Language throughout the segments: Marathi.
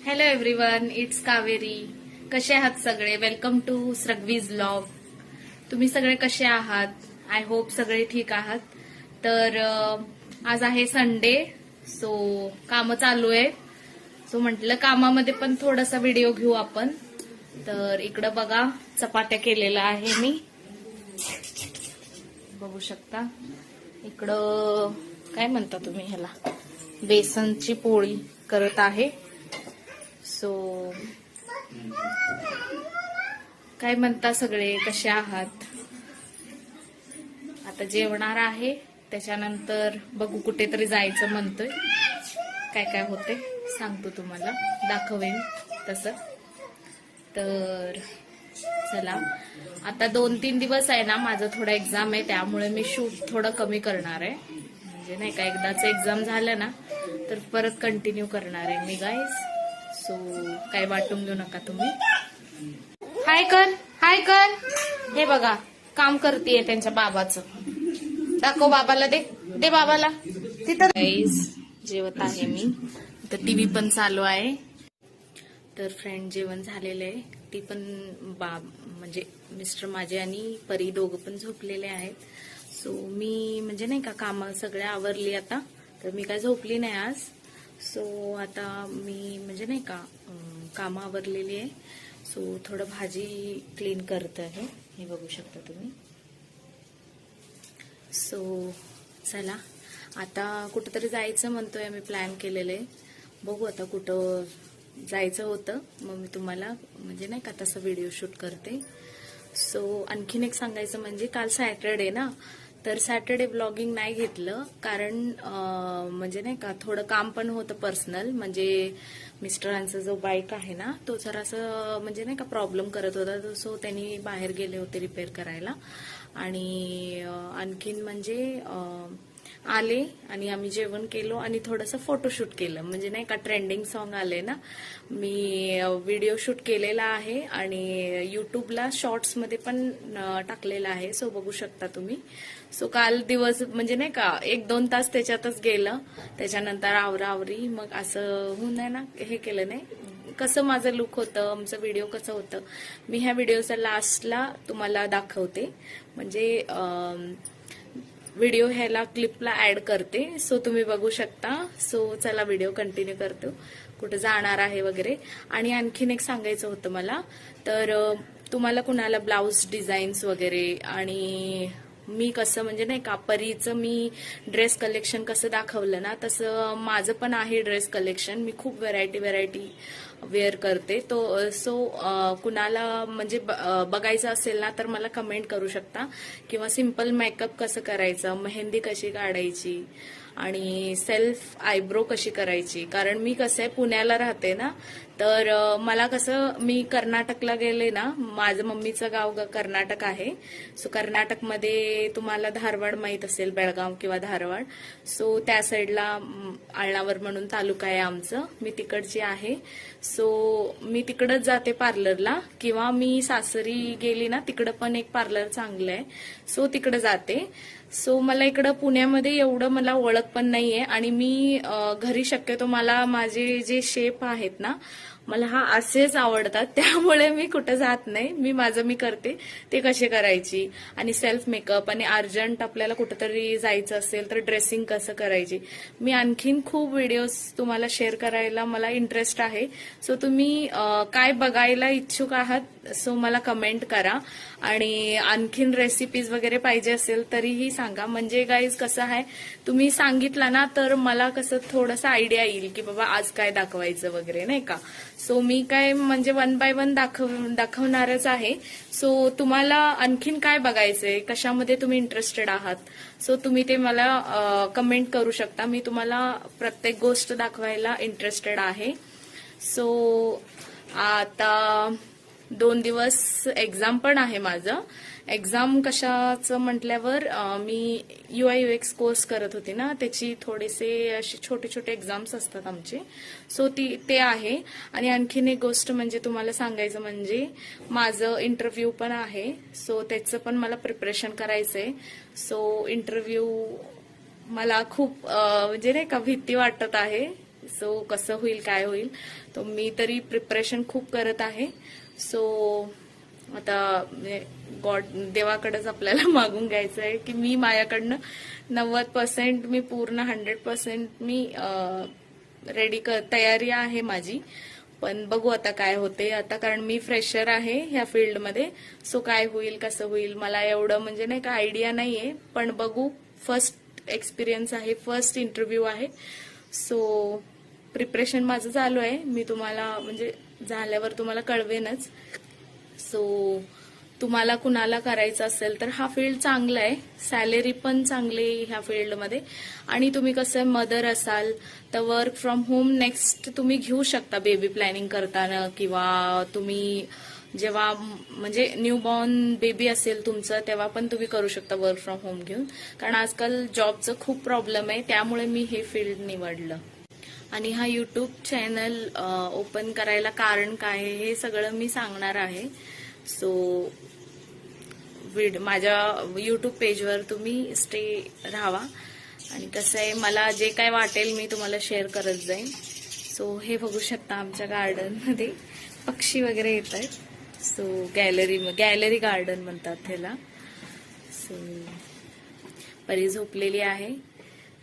Hello everyone, it's Kaveri. कसे आहात सगळे? वेलकम टू स्रग्वीज व्लॉग. तुम्ही सगळे कसे आहात? आय होप सगळे ठीक आहात. तर आज आहे संडे, सो कामं चालू आहे. सो म्हटलं कामामध्ये पण थोडासा व्हिडिओ घेऊ आपण. तर इकडं बघा, चपात्या केलेल्या आहे मी, बघू शकता. इकडं काय म्हणता तुम्ही ह्याला, बेसनची पोळी करत आहे. सो काय म्हणता सगळे, कसे आहात? आता जेवणार आहे, त्याच्यानंतर बघू कुठेतरी जायचं म्हणतोय. काय काय होते सांगतो तुम्हाला, दाखवेन तसं. तर चला, आता 2-3 दिवस आहे ना माझं थोडं एक्झाम आहे, त्यामुळे मी शूट थोडं कमी करणार आहे. म्हणजे नाही का, एकदाच एक्झाम झालं ना तर परत कंटिन्यू करणार आहे मी गाईज. सो काय वाटून घेऊ नका तुम्ही. हाय कर. हे बघा, काम करतेय त्यांच्या बाबाचं. दाखव बाबाला, दे बाबाला. तिथं गाईज जेवत आहे मी. तर टीव्ही पण चालू आहे. तर फ्रेंड जेवण झालेलं आहे. ती पण म्हणजे मिस्टर माझे आणि परी दोघं पण झोपलेले आहेत. सो मी म्हणजे नाही का, कामं सगळ्या आवरली आता. तर मी काय झोपली नाही आज. सो आता मी म्हणजे नाही का, कामं आवरलेली आहे. सो थोडं भाजी क्लीन करत आहे, हे बघू शकता तुम्ही. सो चला, आता कुठंतरी जायचं म्हणतोय आम्ही, प्लॅन केलेले. बघू आता कुठं जायचं होतं, मग मी तुम्हाला म्हणजे नाही का तसं व्हिडिओ शूट करते. सो आणखीन एक सांगायचं म्हणजे, काल सॅटरडे ना, तर सॅटरडे ब्लॉगिंग नाही घेतलं, कारण म्हणजे नाही का थोडं काम पण होतं पर्सनल. म्हणजे मिस्टरांचा जो बाईक आहे ना, तो जरासं म्हणजे नाही का प्रॉब्लेम करत होता. सो त्यांनी बाहेर गेले होते रिपेअर करायला. आणि आणखीन म्हणजे आले आणि आम्ही जेवण केलो आणि थोडंसं फोटोशूट केलं. म्हणजे नाही का, ट्रेंडिंग सॉन्ग आले ना, मी व्हिडिओ शूट केलेला आहे आणि युट्यूबला शॉर्ट्समध्ये पण टाकलेला आहे. सो बघू शकता तुम्ही. सो काल दिवस म्हणजे नाही का 1-2 तास त्याच्यातच गेलं. त्याच्यानंतर आवराआवरी मग असं होऊन आहे ना, हे केलं नाही. कसं माझं लुक होतं, आमचं व्हिडिओ कसं होतं, मी ह्या व्हिडिओचा लास्टला तुम्हाला दाखवते. म्हणजे व्हिडिओ ह्याला क्लिपला ऍड करते. सो तुम्ही बघू शकता. सो चला, व्हिडिओ कंटिन्यू करतो, कुठं जाणार आहे वगैरे. आणि आणखीन एक सांगायचं होतं मला, तर तुम्हाला कुणाला ब्लाऊज डिझाईन्स वगैरे, आणि मी कसं म्हणजे नाही का, परीचं मी ड्रेस कलेक्शन कसं दाखवलं ना, तसं माझं पण आहे ड्रेस कलेक्शन. मी खूप व्हरायटी वेअर करते. तो सो कुणाला म्हणजे बघायचं असेल ना, तर मला कमेंट करू शकता. किंवा सिंपल मेकअप कसं करायचं, मेहंदी कशी काढायची, आणि सेल्फ आयब्रो कशी करायची. कारण मी कसं आहे, पुण्याला राहते ना, तर मला कसं, मी कर्नाटकला गेले ना, माझं मम्मीचं गाव कर्नाटक आहे. सो कर्नाटकमध्ये तुम्हाला धारवाड माहीत असेल, बेळगाव किंवा धारवाड. सो त्या साईडला आळणावर म्हणून तालुका आहे आमचं, मी तिकडची आहे. सो मी तिकडच जाते पार्लरला, किंवा मी सासरी गेली ना, तिकडं पण एक पार्लर चांगलं आहे. सो तिकडं जाते. सो मला इकडं पुण्यामध्ये एवढं मला ओळख पण नाहीये. आणि मी घरी शक्यतो मला माझे जे शेप आहेत ना, मला असेच आवडतात. त्यामुळे मी कुठं जात नाही, मी माझं मी करते ते कसे करायची. आणि सेल्फ मेकअप, आणि अर्जंट आपल्याला कुठंतरी जायचं असेल तर ड्रेसिंग कसं करायची. मी आणखीन खूप व्हिडिओज तुम्हाला शेअर करायला मला इंटरेस्ट आहे. सो तुम्ही काय बघायला इच्छुक आहात, सो मला कमेंट करा. आणि आणखीन रेसिपीज वगैरे पाहिजे असेल तरीही सांगा. म्हणजे गाईज कसं आहे, तुम्ही सांगितलं ना, तर मला कसं थोडंसं आयडिया येईल की बाबा आज काय दाखवायचं वगैरे, नाही का. सो मी काय म्हणजे 1 by 1 दाखवणारच आहे. सो तुम्हाला आणखीन काय बघायचंय, कशामध्ये तुम्ही इंटरेस्टेड आहात, सो तुम्ही ते मला कमेंट करू शकता. मी तुम्हाला प्रत्येक गोष्ट दाखवायला इंटरेस्टेड आहे. सो आता 2 दिवस एक्झाम पण आहे माझं. एक्झाम कशाचं म्हटल्यावर, मी UI/UX कोर्स करत होते ना, त्याची थोडेसे असे छोटे एक्झाम्स असतात आमचे. सो ते आहे. आणि आणखीन एक गोष्ट म्हणजे तुम्हाला सांगायचं म्हणजे, माझं इंटरव्ह्यू पण आहे. सो त्याचं पण मला प्रिपरेशन करायचंय. सो इंटरव्ह्यू मला खूप म्हणजे नाही का भीती वाटत आहे. सो कसं होईल काय होईल, तो मी तरी प्रिपरेशन खूप करत आहे. सो आता गॉड देवाकडेच आपल्याला मागून घ्यायचं आहे की मी माझ्याकडनं 90% मी पूर्ण 100% मी रेडी तयारी आहे माझी. पण बघू आता काय होते. आता कारण मी फ्रेशर आहे ह्या फील्डमध्ये, सो काय होईल कसं होईल मला एवढं म्हणजे नाही का आयडिया नाहीये. पण बघू, फर्स्ट एक्सपिरियन्स आहे, फर्स्ट इंटरव्ह्यू आहे. सो प्रिपरेशन माझं चालू आहे. मी तुम्हाला म्हणजे झाल्यावर तुम्हाला कळवेनच. सो तुम्हाला कुणाला करायचं असेल तर हा फील्ड चांगला आहे, सॅलरी पण चांगली ह्या फील्डमध्ये. आणि तुम्ही कसं मदर असाल तर वर्क फ्रॉम होम नेक्स्ट तुम्ही घेऊ शकता बेबी प्लॅनिंग करताना, किंवा तुम्ही जेव्हा म्हणजे न्यूबॉर्न बेबी असेल तुमचं तेव्हा पण तुम्ही करू शकता वर्क फ्रॉम होम घेऊन. कारण आजकाल जॉबचं खूप प्रॉब्लेम आहे, त्यामुळे मी हे फील्ड निवडलं. आणि हा युट्यूब चॅनल ओपन करायला कारण काय आहे हे सगळं मी सांगणार आहे. सो माझ्या युट्यूब पेजवर तुम्ही स्टे राहावा. आणि कसं आहे, मला जे काय वाटेल मी तुम्हाला शेअर करत जाईन. सो हे बघू शकता आमच्या गार्डनमध्ये पक्षी वगैरे येत आहेत. सो गॅलरी गार्डन म्हणतात त्याला. सो परी झोपलेली आहे.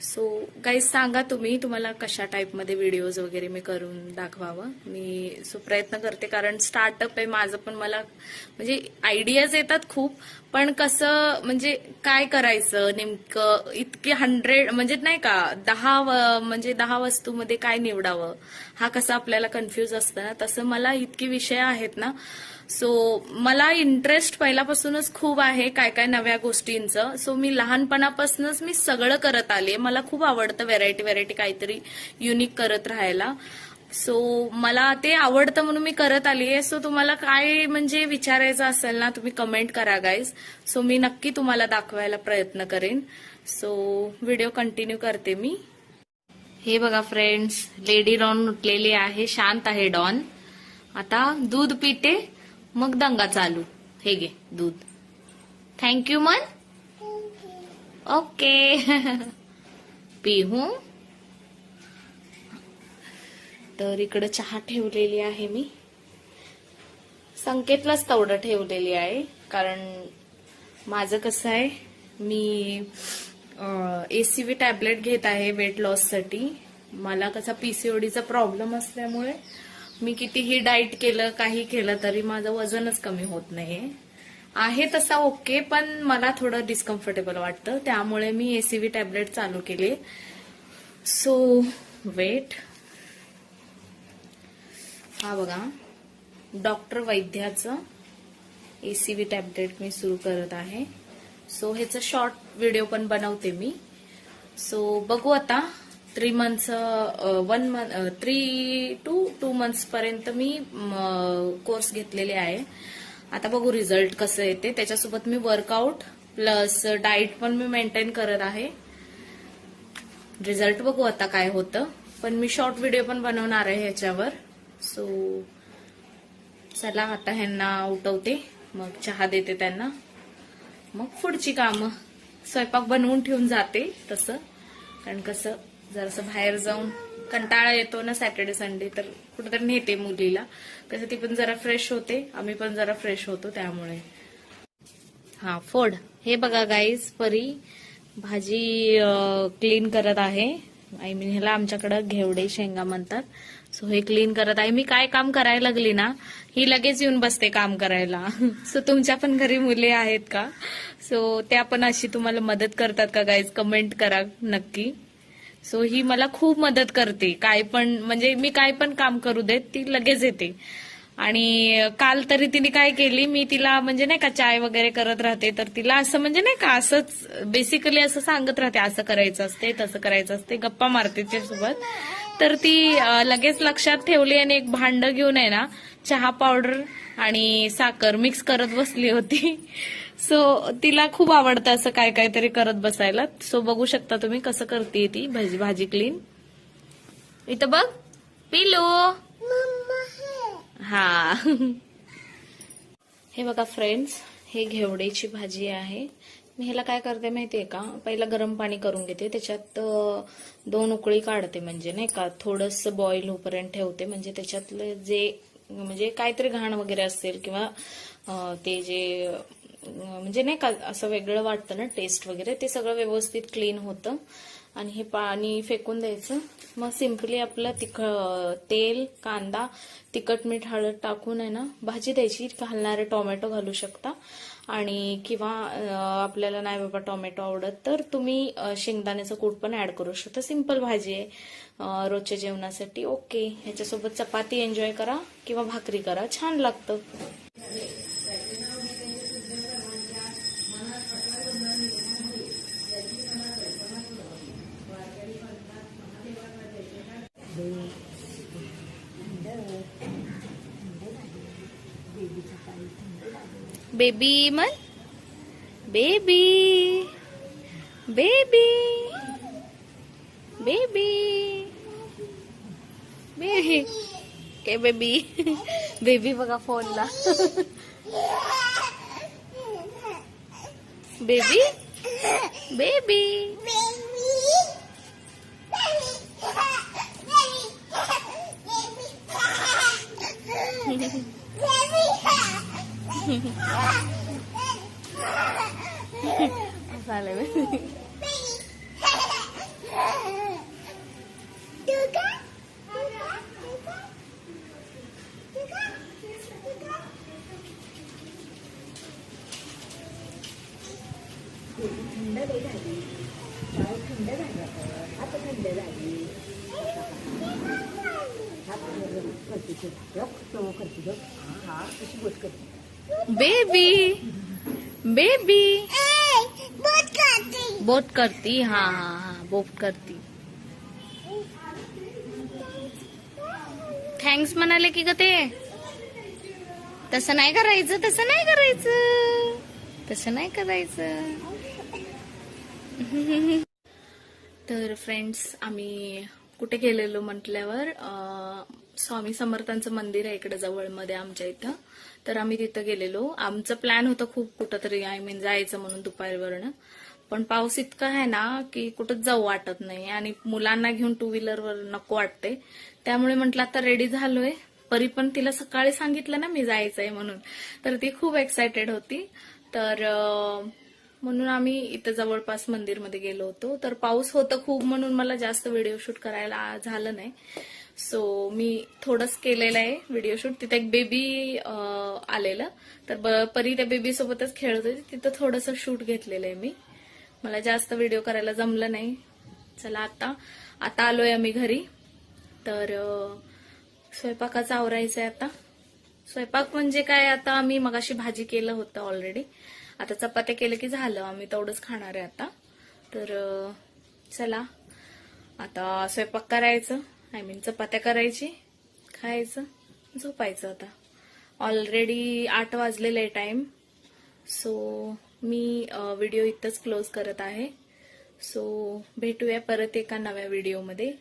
सो गाईज सांगा तुम्हाला कशा टाईपमध्ये व्हिडिओज वगैरे मी करून दाखवावं. मी प्रयत्न करते, कारण स्टार्टअप आहे माझं पण. मला म्हणजे आयडियाज येतात खूप, पण कसं म्हणजे काय करायचं नेमकं, इतके 100 म्हणजे नाही का 10 वस्तूमध्ये काय निवडावं हा कसा आपल्याला कन्फ्यूज असतं ना, तसं मला इतके विषय आहेत ना. सो मला इंटरेस्ट पहिल्यापासूनच खूप आहे काय काय नव्या गोष्टींचं. सो मी लहानपणापासूनच मी सगळं करत आले. मला खूप आवडतं व्हेरायटी काहीतरी युनिक करत राहायला. सो मला ते आवडतं म्हणून मी करत आली आहे. सो तुम्हाला काय म्हणजे विचारायचं असेल ना तुम्ही कमेंट करा गाईज. सो मी नक्की तुम्हाला दाखवायला प्रयत्न करेन. सो व्हिडिओ कंटिन्यू करते मी. हे बघा फ्रेंड्स, लेडी डॉन उठलेली आहे, शांत आहे डॉन. आता दूध पिते मग दंगा चालू. हे घे दूध. थँक्यू मन. ओके पिहू. तर इकडं चहा ठेवलेली आहे मी. संकेतलाच तेवढं ठेवलेली आहे, कारण माझं कसं आहे, मी ACV टॅबलेट घेत आहे वेट लॉससाठी. मला कसा PCODचा प्रॉब्लेम असल्यामुळे मी कितीही डाएट केलं काही केलं तरी माझं वजनच कमी होत नाही आहे. तसा ओके, पण मला थोडं डिस्कम्फर्टेबल वाटतं, त्यामुळे मी ACV टॅबलेट चालू केले. सो वेट, हा बघा डॉक्टर वैद्याचं ACV टॅबलेट मी सुरू करत आहे. सो ह्याचं शॉर्ट व्हिडिओ पण बनवते मी. सो बघू आता 3 to 2 months पर्यंत मी कोर्स घेतलेले आहे. आता बघू रिझल्ट कसं येते. त्याच्यासोबत मी वर्कआउट प्लस डाएट पण मी मेंटेन करत आहे. रिझल्ट बघू आता काय होतं. पण मी शॉर्ट व्हिडिओ पण बनवणार आहे ह्याच्यावर. सो चला आता ह्यांना उठवते, मग चहा देते त्यांना, मग पुढची कामं. स्वयंपाक बनवून ठेवून जाते तसं, कारण कसं जरासं बाहेर जाऊन कंटाळा येतो ना सॅटर्डे संडे, तर कुठेतरी नेते मुलीला, कसं ती पण जरा फ्रेश होते, आम्ही पण जरा फ्रेश होतो त्यामुळे. हा फोड. हे बघा गाईज, परी भाजी क्लीन करत आहे. आय मीन ह्याला आमच्याकडे घेवडे शेंगा म्हणतात. सो हे क्लीन करत आहे. मी काय काम करायला लागली ना ही लगेच येऊन बसते काम करायला. सो तुमच्या पण घरी मुले आहेत का? सो त्या पण अशी तुम्हाला मदत करतात का गाईज? कमेंट करा नक्की. सो ही मला खूप मदत करते. काय पण म्हणजे मी काय पण काम करू देत ती लगेच येते. आणि काल तरी तिने काय केली, मी तिला म्हणजे नाही का चाय वगैरे करत राहते, तर तिला असं म्हणजे नाही का असंच बेसिकली असं सांगत राहते, असं करायचं असते तसं करायचं असते, गप्पा मारते तिच्यासोबत. तर ती लगेच लक्षात ठेवली आणि एक भांड घेऊन आहे ना चहा पावडर आणि साखर मिक्स करत बसली होती. सो तिला खूप आवडतं असं काय काहीतरी करत बसायला. सो बघू शकता तुम्ही कसं करते ती भाजी क्लीन. इथं बघ पिलू. हा हे बघा फ्रेंड्स, हे घेवड्याची भाजी आहे. मी ह्याला काय करते माहितीये का, पहिला गरम पाणी करून घेते, त्याच्यात 2 उकळी काढते, म्हणजे नाही का थोडंसं बॉईल होईपर्यंत ठेवते, म्हणजे त्याच्यातलं जे म्हणजे काहीतरी घाण वगैरे असेल किंवा ते जे म्हणजे नाही का असं वेगळं वाटतं ना टेस्ट वगैरे, ते सगळं व्यवस्थित क्लीन होतं. आणि हे पाणी फेकून द्यायचं. मग सिम्पली आपलं तेल, कांदा, तिखट, मीठ, हळद टाकून आहे ना भाजी द्यायची. घालणारे टोमॅटो घालू शकता, आणि किंवा आपल्याला नाही बाबा टोमॅटो आवडत तर तुम्ही शेंगदाण्याचं कूट पण ऍड करू शकता. सिंपल भाजी आहे रोजच्या जेवणासाठी. ओके, ह्याच्यासोबत चपाती एन्जॉय करा किंवा भाकरी करा, छान लागतं. बेबी मन, बेबी बेबी बेबी बेबी ए बेबी बेबी बघा फोनला. बेबी बेबी झालं थंड झाली, पाय थंड झाले, हात थंड झाली, हात करते करते हा कशी बोट करते. बेबी बेबी बोट करती. हा हा हा बोट करती. थँक्स म्हणाले की ग ते. तसं नाही करायचं, तसं नाही करायचं, तसं नाही करायचं. तर फ्रेंड्स, आम्ही कुठे गेलेलो म्हटल्यावर स्वामी समर्थांचं मंदिर आहे इकडे जवळमध्ये आमच्या इथं, तर आम्ही तिथं गेलेलो. आमचं प्लॅन होतं खूप कुठं तरी जायचं म्हणून दुपारवरनं, पण पाऊस इतका आहे ना की कुठंच जाऊ वाटत नाही, आणि मुलांना घेऊन 2 व्हीलरवर नको वाटते. त्यामुळे म्हटलं आता रेडी झालोय. परी पण तिला सकाळी सांगितलं ना मी जायचंय म्हणून, तर ती खूप एक्सायटेड होती. तर म्हणून आम्ही इथं जवळपास मंदिरमध्ये गेलो होतो. तर पाऊस होतं खूप, म्हणून मला जास्त व्हिडिओ शूट करायला झालं नाही. सो मी थोडंच केलेलं आहे व्हिडिओ शूट. तिथे एक बेबी आलेलं, तर परी त्या बेबी सोबतच खेळत होती, तिथं थोडंसं शूट घेतलेलं आहे मी. मला जास्त व्हिडिओ करायला जमलं नाही. चला आता आलोय आम्ही घरी. तर स्वयंपाकाचं आवरायचंय आता. स्वयंपाक म्हणजे काय, आता आम्ही मगाशी भाजी केलं होतं ऑलरेडी, आता चपात्या केलं की झालं, आम्ही तेवढंच खाणार आहे आता. तर चला आता स्वयंपाक करायचं, चपात्या करायची, खायचं, झोपायचं. आता ऑलरेडी 8 वाजलेलं आहे टाइम. सो मी व्हिडिओ इथंच क्लोज करत आहे. सो भेटूया परत एका नव्या व्हिडिओमध्ये.